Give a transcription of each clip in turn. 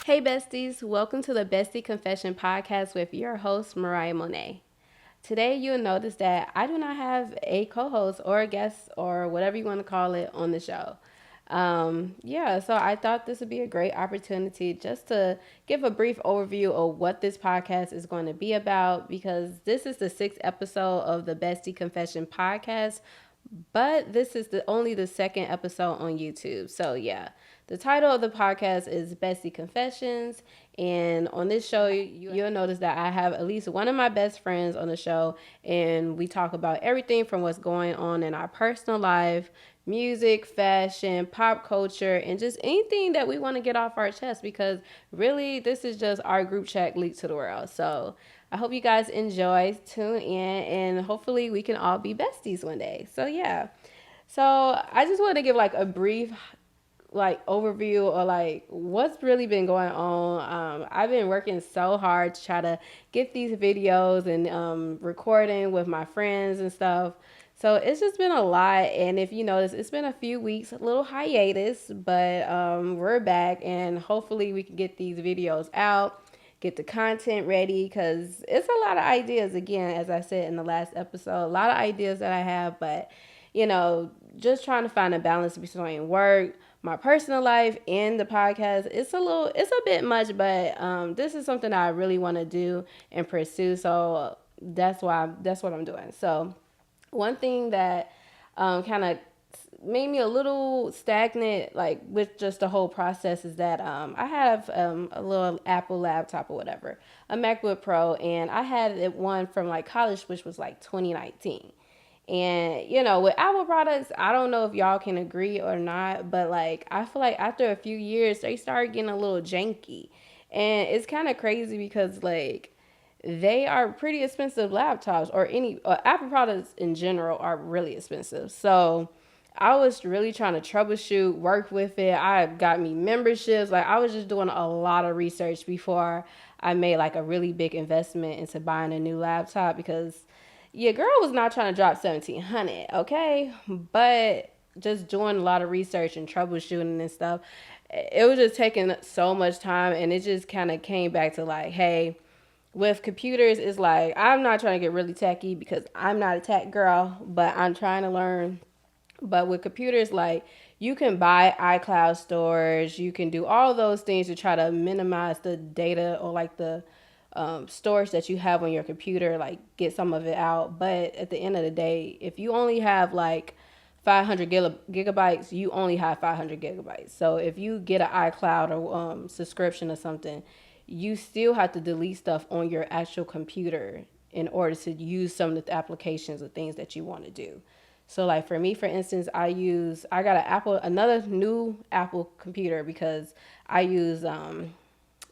Hey besties, welcome to the Bestie Confession podcast with your host, Mariah Monáe. Today you'll notice that I do not have a co-host or a guest or whatever you want to call it on the show. So I thought this would be a great opportunity just to give a brief overview of what this podcast is going to be about because this is the sixth episode of the Bestie Confession podcast, but this is only the second episode on YouTube. So yeah, the title of the podcast is Bestie Confessions, and on this show you'll notice that I have at least one of my best friends on the show, and we talk about everything from what's going on in our personal life, music, fashion, pop culture, and just anything that we want to get off our chest because really this is just our group chat leaked to the world. So I hope you guys enjoy, tune in, and hopefully we can all be besties one day. So yeah. So I just want to give like a brief overview or like what's really been going on. I've been working so hard to try to get these videos and recording with my friends and stuff. So it's just been a lot, and if you notice, it's been a few weeks, a little hiatus, but we're back, and hopefully we can get these videos out, get the content ready, because it's a lot of ideas. Again, as I said in the last episode, a lot of ideas that I have, but just trying to find a balance between work, my personal life, and the podcast. It's a bit much, but this is something I really want to do and pursue. So that's what I'm doing. So one thing that kind of made me a little stagnant, like with just the whole process, is that I have a little Apple laptop or whatever, a MacBook Pro, and I had it one from like college, which was like 2019. And with Apple products, I don't know if y'all can agree or not, but like I feel like after a few years, they start getting a little janky, and it's kind of crazy because like they are pretty expensive laptops, or any Apple products in general are really expensive. So I was really trying to troubleshoot, work with it. I got me memberships. Like I was just doing a lot of research before I made like a really big investment into buying a new laptop because your girl was not trying to drop 1700, okay? But just doing a lot of research and troubleshooting and stuff, it was just taking so much time, and it just kind of came back to like, hey, with computers, it's like I'm not trying to get really techy because I'm not a tech girl, but I'm trying to learn. But with computers, like you can buy iCloud storage, you can do all those things to try to minimize the data or like the storage that you have on your computer, like get some of it out. But at the end of the day, if you only have like 500 gigabytes, you only have 500 gigabytes. So if you get an iCloud or subscription or something, you still have to delete stuff on your actual computer in order to use some of the applications or things that you want to do. So like for me, for instance, I got another new Apple computer because I use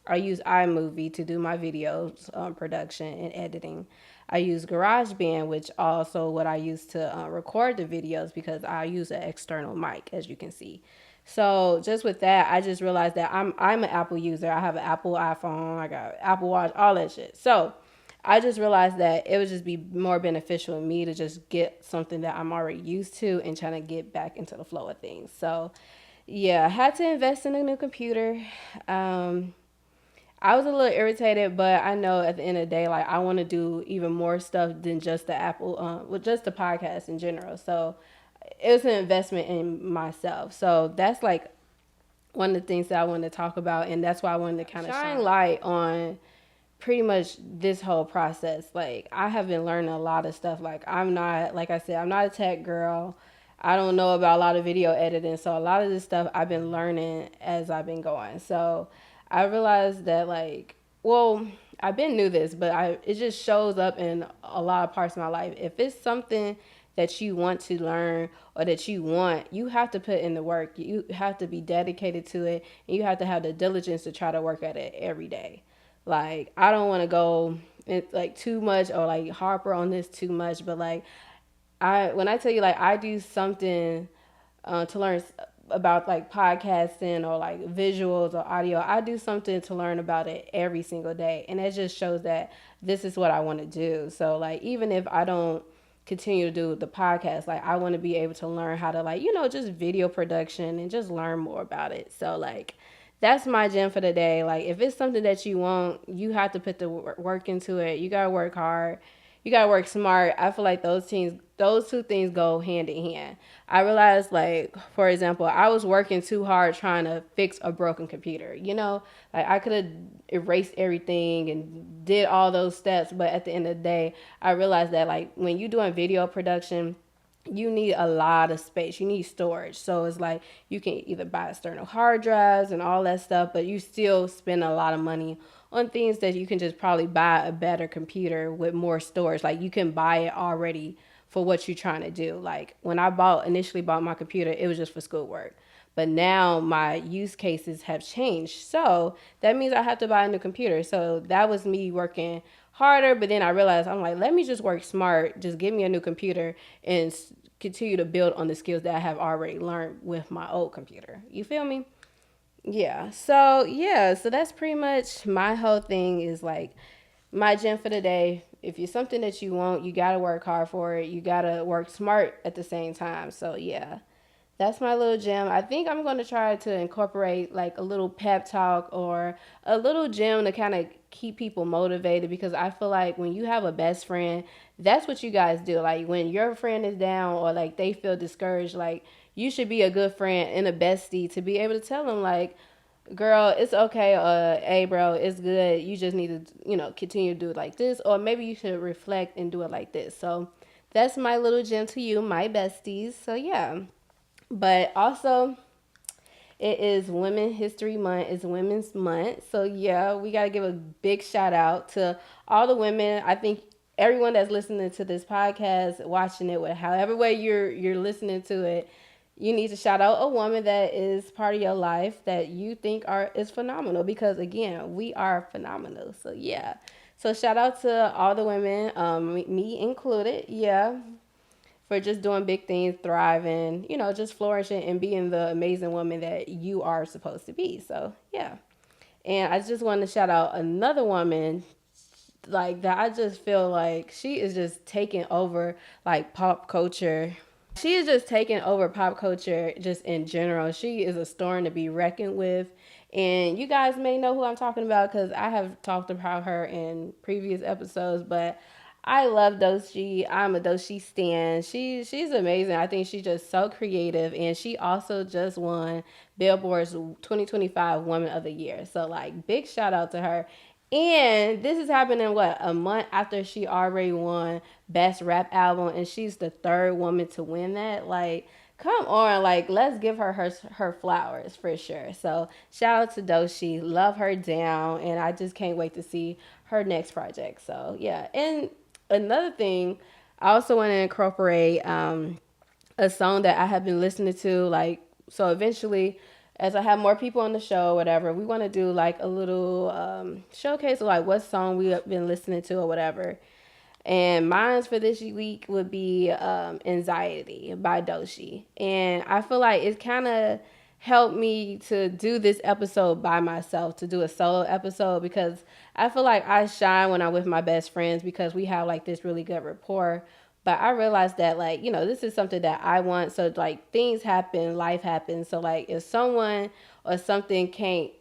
I use iMovie to do my videos production and editing. I use GarageBand, which also what I use to record the videos because I use an external mic, as you can see. So just with that, I just realized that I'm an Apple user. I have an Apple iPhone, I got Apple Watch, all that shit. So I just realized that it would just be more beneficial to me to just get something that I'm already used to and trying to get back into the flow of things. So yeah, I had to invest in a new computer. I was a little irritated, but I know at the end of the day, like I want to do even more stuff than just the Apple, with just the podcast in general. So it was an investment in myself. So that's like one of the things that I wanted to talk about, and that's why I wanted to kind of shine light on pretty much this whole process. Like I have been learning a lot of stuff. Like I'm not, like I said, I'm not a tech girl. I don't know about a lot of video editing. So a lot of this stuff I've been learning as I've been going. So I realized that like, well, I've been knew this, but it just shows up in a lot of parts of my life. If it's something that you want to learn or that you have to put in the work. You have to be dedicated to it, and you have to have the diligence to try to work at it every day. Like I don't want to go like too much or like harper on this too much, but like when I tell you like I do something to learn about like podcasting or like visuals or audio, I do something to learn about it every single day, and it just shows that this is what I want to do. So like even if I don't continue to do the podcast, like I want to be able to learn how to like just video production and just learn more about it. So like that's my gem for the day. Like, if it's something that you want, you have to put the work into it. You gotta work hard. You gotta work smart. I feel like those two things go hand in hand. I realized, like, for example, I was working too hard trying to fix a broken computer. Like, I could have erased everything and did all those steps, but at the end of the day, I realized that, like, when you're doing video production, you need a lot of space. You need storage. So it's like you can either buy external hard drives and all that stuff, but you still spend a lot of money on things that you can just probably buy a better computer with more storage. Like, you can buy it already for what you're trying to do. Like, when I initially bought my computer, it was just for schoolwork. But now my use cases have changed. So that means I have to buy a new computer. So that was me working harder. But then I realized, I'm like, let me just work smart. Just give me a new computer and continue to build on the skills that I have already learned with my old computer. You feel me? So that's pretty much my whole thing is like my gem for the day. If you're something that you want, you gotta work hard for it. You gotta work smart at the same time. So yeah, that's my little gem. I think I'm going to try to incorporate like a little pep talk or a little gem to kind of keep people motivated, because I feel like when you have a best friend, that's what you guys do. Like, when your friend is down or like they feel discouraged, like, you should be a good friend and a bestie to be able to tell them, like, girl, it's okay. Hey, bro, it's good. You just need to, continue to do it like this, or maybe you should reflect and do it like this. So that's my little gem to you, my besties. So yeah. But also, it is Women's History Month. It's Women's Month. So yeah, we got to give a big shout out to all the women. I think everyone that's listening to this podcast, watching it, with however way you're listening to it, you need to shout out a woman that is part of your life that you think is phenomenal, because again, we are phenomenal. So yeah. So shout out to all the women, me included. Yeah, for just doing big things, thriving, just flourishing and being the amazing woman that you are supposed to be. So, yeah. And I just want to shout out another woman like that. I just feel like she is just taking over like pop culture. She is just taking over pop culture just in general. She is a storm to be reckoned with. And you guys may know who I'm talking about because I have talked about her in previous episodes, but I love Doechii. I'm a Doechii stan. She's amazing. I think she's just so creative, and she also just won Billboard's 2025 Woman of the Year. So like, big shout out to her. And this is happening a month after she already won Best Rap Album, and she's the third woman to win that. Like, come on, like, let's give her flowers for sure. So shout out to Doechii, love her down, and I just can't wait to see her next project. So yeah, and another thing, I also want to incorporate a song that I have been listening to. Like, so eventually, as I have more people on the show or whatever, we want to do like a little showcase of like what song we have been listening to or whatever. And mine's for this week would be Anxiety by Doechii. And I feel like it kind of helped me to do this episode by myself, to do a solo episode, because I feel like I shine when I'm with my best friends because we have like this really good rapport. But I realized that, like, this is something that I want. So like, things happen, life happens. So like, if someone or something can't,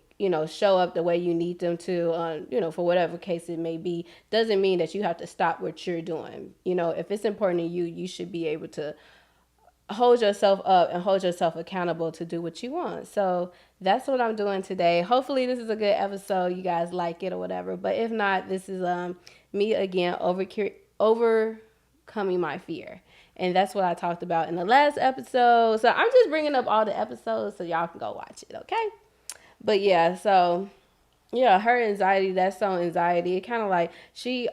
show up the way you need them to, for whatever case it may be, doesn't mean that you have to stop what you're doing. If it's important to you, you should be able to hold yourself up and hold yourself accountable to do what you want. So that's what I'm doing today. Hopefully this is a good episode. You guys like it or whatever. But if not, this is me again overcoming my fear. And that's what I talked about in the last episode. So I'm just bringing up all the episodes so y'all can go watch it, okay? But yeah, so yeah, her Anxiety, that song Anxiety, it kind of like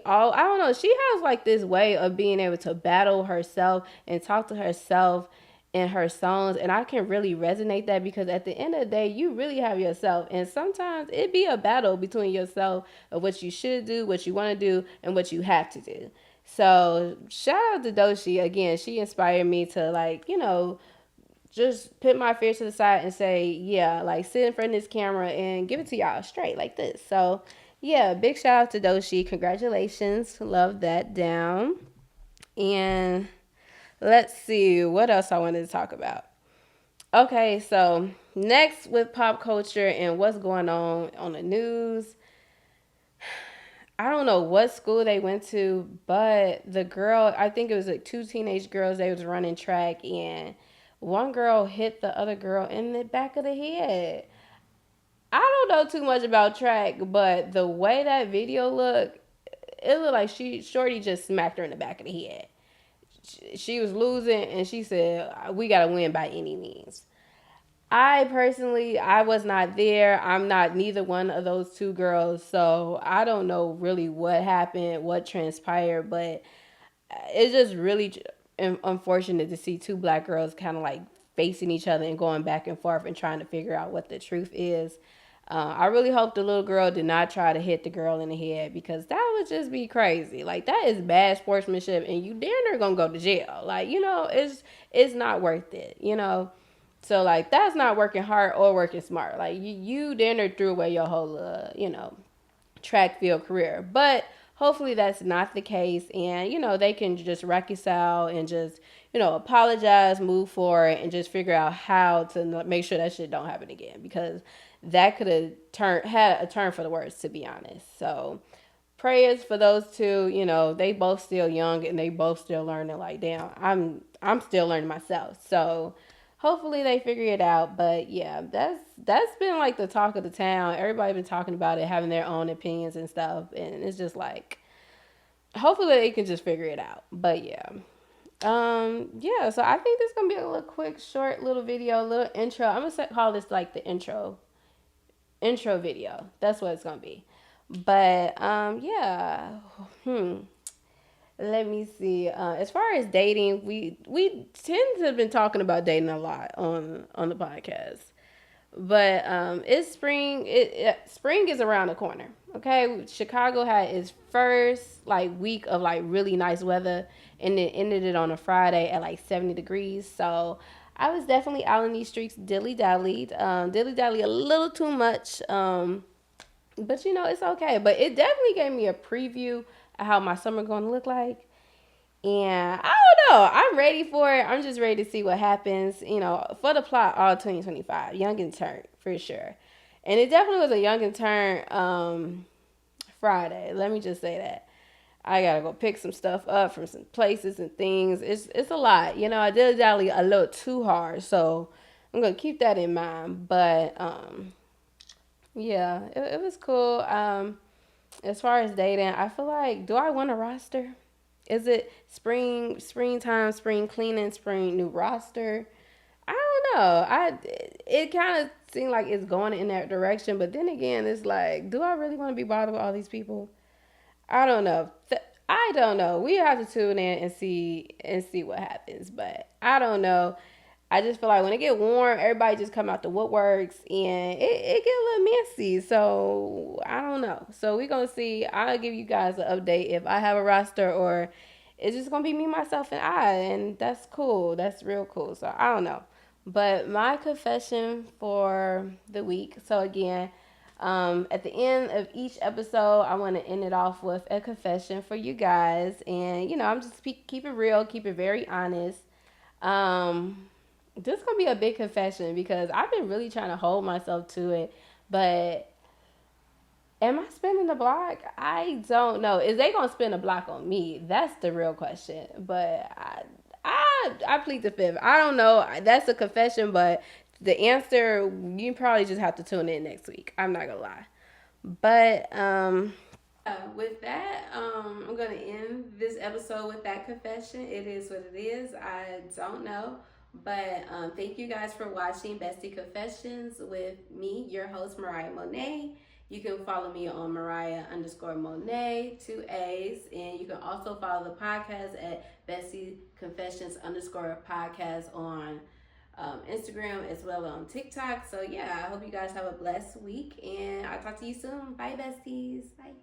I don't know, she has like this way of being able to battle herself and talk to herself in her songs, and I can really resonate that because at the end of the day, you really have yourself, and sometimes it be a battle between yourself of what you should do, what you want to do, and what you have to do. So shout out to Doechii again. She inspired me to like, just put my fears to the side and say, yeah, like sit in front of this camera and give it to y'all straight like this. So yeah, big shout out to Doechii. Congratulations. Love that down. And let's see what else I wanted to talk about. Okay, so next with pop culture and what's going on the news. I don't know what school they went to, but the girl, I think it was like two teenage girls, they was running track and one girl hit the other girl in the back of the head. I don't know too much about track, but the way that video looked, it looked like shorty just smacked her in the back of the head. She was losing and she said, "We got to win by any means." I personally, I was not there. I'm not neither one of those two girls, so I don't know really what happened, what transpired, but it's just really unfortunate to see two black girls kind of like facing each other and going back and forth and trying to figure out what the truth is. I really hope the little girl did not try to hit the girl in the head because that would just be crazy. Like that is bad sportsmanship, and you damn near gonna go to jail. Like it's not worth it. So like that's not working hard or working smart. Like you damn near threw away your whole track field career. But hopefully that's not the case, and they can just reconcile and just apologize, move forward, and just figure out how to make sure that shit don't happen again because that could have had a turn for the worse, to be honest. So prayers for those two. They both still young and they both still learning. Like damn, I'm still learning myself. So hopefully they figure it out. But yeah, that's been like the talk of the town. Everybody been talking about it, having their own opinions and stuff, and it's just like hopefully they can just figure it out. But yeah. Yeah, so I think this is gonna be a little quick, short little video, little intro. I'm gonna call this like the intro video. That's what it's gonna be. But yeah. Let me see. As far as dating, we tend to have been talking about dating a lot on the podcast. But it's spring. Spring is around the corner. Okay, Chicago had its first like week of like really nice weather, and it ended it on a Friday at like 70 degrees. So I was definitely out in these streets, dilly dally a little too much. But it's okay. But it definitely gave me a preview of how my summer going to look like. And I don't know. I'm ready for it. I'm just ready to see what happens. For the plot, all 2025, young and turn for sure. And it definitely was a young and turn Friday. Let me just say that. I gotta go pick some stuff up from some places and things. It's a lot. I did dally a little too hard, so I'm gonna keep that in mind. But yeah, it was cool. As far as dating, I feel like, do I want a roster? Is it springtime, spring cleaning, spring new roster? I don't know. It kind of seemed like it's going in that direction, but then again, it's like, do I really want to be bothered with all these people? I don't know. I don't know. We have to tune in and see what happens, but I don't know. I just feel like when it get warm, everybody just come out the woodworks and it get a little messy. So I don't know. So we gonna see. I'll give you guys an update if I have a roster or it's just gonna be me, myself, and I, and that's cool. That's real cool. So I don't know. But my confession for the week. So again, at the end of each episode, I want to end it off with a confession for you guys, and I'm just keep it real, keep it very honest. Um, this gonna be a big confession because I've been really trying to hold myself to it, but am I spinning the block? I don't know. Is they gonna spin a block on me? That's the real question. But I plead the fifth. I don't know. That's a confession, but the answer you probably just have to tune in next week. I'm not gonna lie. But with that, I'm gonna end this episode with that confession. It is what it is. I don't know. But thank you guys for watching Bestie Confessions with me, your host, Mariah Monáe. You can follow me on Mariah_Monáe, 2 A's. And you can also follow the podcast at Bestie Confessions _podcast on Instagram as well as on TikTok. So yeah, I hope you guys have a blessed week. And I'll talk to you soon. Bye, besties. Bye.